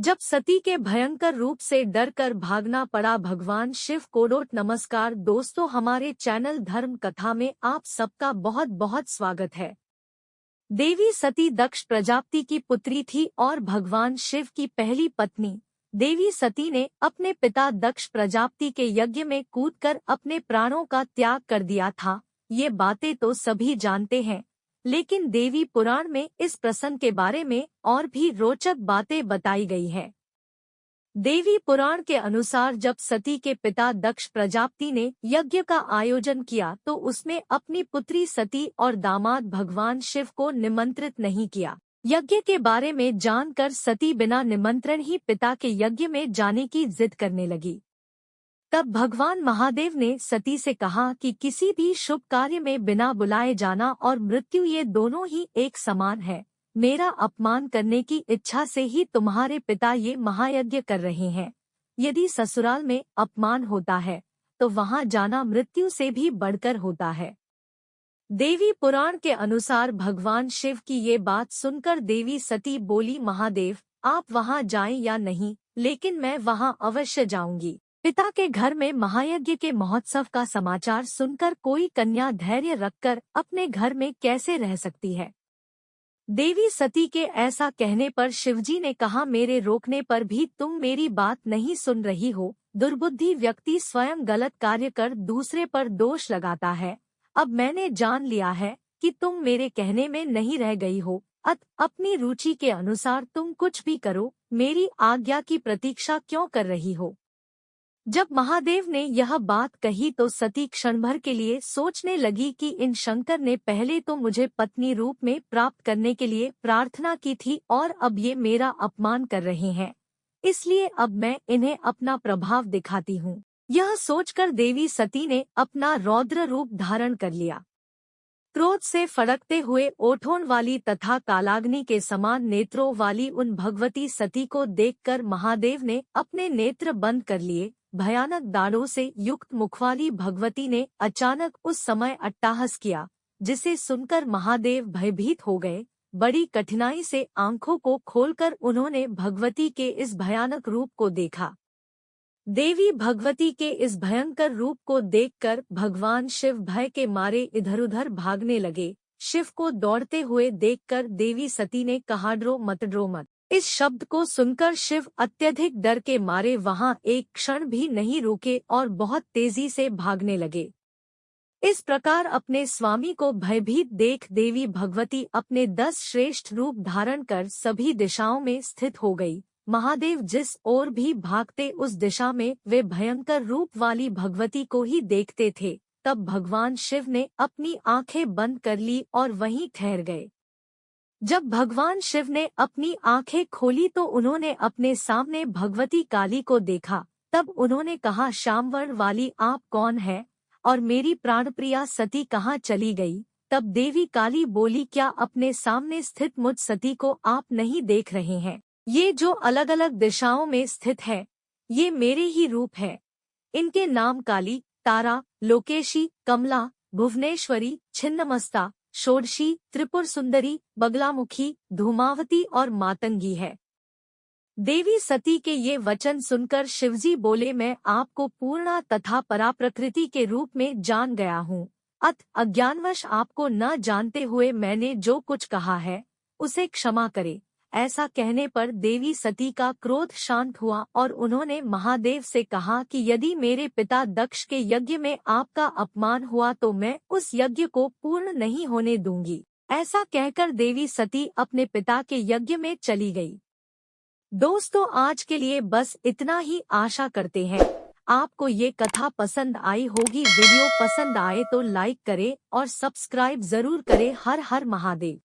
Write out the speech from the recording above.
जब सती के भयंकर रूप से डरकर भागना पड़ा भगवान शिव को। नमस्कार दोस्तों, हमारे चैनल धर्म कथा में आप सबका बहुत बहुत स्वागत है। देवी सती दक्ष प्रजापति की पुत्री थी और भगवान शिव की पहली पत्नी। देवी सती ने अपने पिता दक्ष प्रजापति के यज्ञ में कूदकर अपने प्राणों का त्याग कर दिया था। ये बातें तो सभी जानते हैं, लेकिन देवी पुराण में इस प्रसंग के बारे में और भी रोचक बातें बताई गई है। देवी पुराण के अनुसार जब सती के पिता दक्ष प्रजापति ने यज्ञ का आयोजन किया तो उसमें अपनी पुत्री सती और दामाद भगवान शिव को निमंत्रित नहीं किया। यज्ञ के बारे में जानकर सती बिना निमंत्रण ही पिता के यज्ञ में जाने की जिद करने लगी। तब भगवान महादेव ने सती से कहा कि किसी भी शुभ कार्य में बिना बुलाए जाना और मृत्यु ये दोनों ही एक समान है। मेरा अपमान करने की इच्छा से ही तुम्हारे पिता ये महायज्ञ कर रहे हैं। यदि ससुराल में अपमान होता है तो वहां जाना मृत्यु से भी बढ़कर होता है। देवी पुराण के अनुसार भगवान शिव की ये बात सुनकर देवी सती बोली, महादेव आप वहां जाएं या नहीं, लेकिन मैं वहां अवश्य जाऊंगी। पिता के घर में महायज्ञ के महोत्सव का समाचार सुनकर कोई कन्या धैर्य रखकर अपने घर में कैसे रह सकती है। देवी सती के ऐसा कहने पर शिवजी ने कहा, मेरे रोकने पर भी तुम मेरी बात नहीं सुन रही हो। दुर्बुद्धि व्यक्ति स्वयं गलत कार्य कर दूसरे पर दोष लगाता है। अब मैंने जान लिया है कि तुम मेरे कहने में नहीं रह गई हो, अपनी रुचि के अनुसार तुम कुछ भी करो, मेरी आज्ञा की प्रतीक्षा क्यों कर रही हो। जब महादेव ने यह बात कही तो सती क्षण भर के लिए सोचने लगी कि इन शंकर ने पहले तो मुझे पत्नी रूप में प्राप्त करने के लिए प्रार्थना की थी और अब ये मेरा अपमान कर रहे हैं, इसलिए अब मैं इन्हें अपना प्रभाव दिखाती हूँ। यह सोचकर देवी सती ने अपना रौद्र रूप धारण कर लिया। क्रोध से फड़कते हुए ओठों वाली तथा कालाग्नि के समान नेत्रों वाली उन भगवती सती को देखकर महादेव ने अपने नेत्र बंद कर लिए। भयानक दाढ़ों से युक्त मुखवाली भगवती ने अचानक उस समय अट्टहास किया, जिसे सुनकर महादेव भयभीत हो गए। बड़ी कठिनाई से आंखों को खोलकर उन्होंने भगवती के इस भयानक रूप को देखा। देवी भगवती के इस भयंकर रूप को देखकर भगवान शिव भय के मारे इधर-उधर भागने लगे। शिव को दौड़ते हुए देखकर देवी सती ने कहा, डरो मत। इस शब्द को सुनकर शिव अत्यधिक डर के मारे वहां एक क्षण भी नहीं रुके और बहुत तेजी से भागने लगे। इस प्रकार अपने स्वामी को भयभीत देख देवी भगवती अपने 10 श्रेष्ठ रूप धारण कर सभी दिशाओं में स्थित हो गई। महादेव जिस ओर भी भागते उस दिशा में वे भयंकर रूप वाली भगवती को ही देखते थे। तब भगवान शिव ने अपनी आंखें बंद कर ली और वहीं ठहर गए। जब भगवान शिव ने अपनी आंखें खोली तो उन्होंने अपने सामने भगवती काली को देखा। तब उन्होंने कहा, श्यामवर्ण वाली आप कौन है और मेरी प्राणप्रिया सती कहाँ चली गई। तब देवी काली बोली, क्या अपने सामने स्थित मुझ सती को आप नहीं देख रहे हैं। ये जो अलग अलग दिशाओं में स्थित है ये मेरे ही रूप है। इनके नाम काली, तारा, लोकेशी, कमला, भुवनेश्वरी, छिन्नमस्ता, षोडशी, त्रिपुर सुंदरी, बगलामुखी, धूमावती और मातंगी है। देवी सती के ये वचन सुनकर शिवजी बोले, मैं आपको पूर्णा तथा पराप्रकृति के रूप में जान गया हूँ। अज्ञानवश आपको न जानते हुए मैंने जो कुछ कहा है उसे क्षमा करे। ऐसा कहने पर देवी सती का क्रोध शांत हुआ और उन्होंने महादेव से कहा कि यदि मेरे पिता दक्ष के यज्ञ में आपका अपमान हुआ तो मैं उस यज्ञ को पूर्ण नहीं होने दूंगी। ऐसा कहकर देवी सती अपने पिता के यज्ञ में चली गई। दोस्तों, आज के लिए बस इतना ही। आशा करते हैं आपको ये कथा पसंद आई होगी। वीडियो पसंद आए तो लाइक करें और सब्सक्राइब जरूर करें। हर हर महादेव।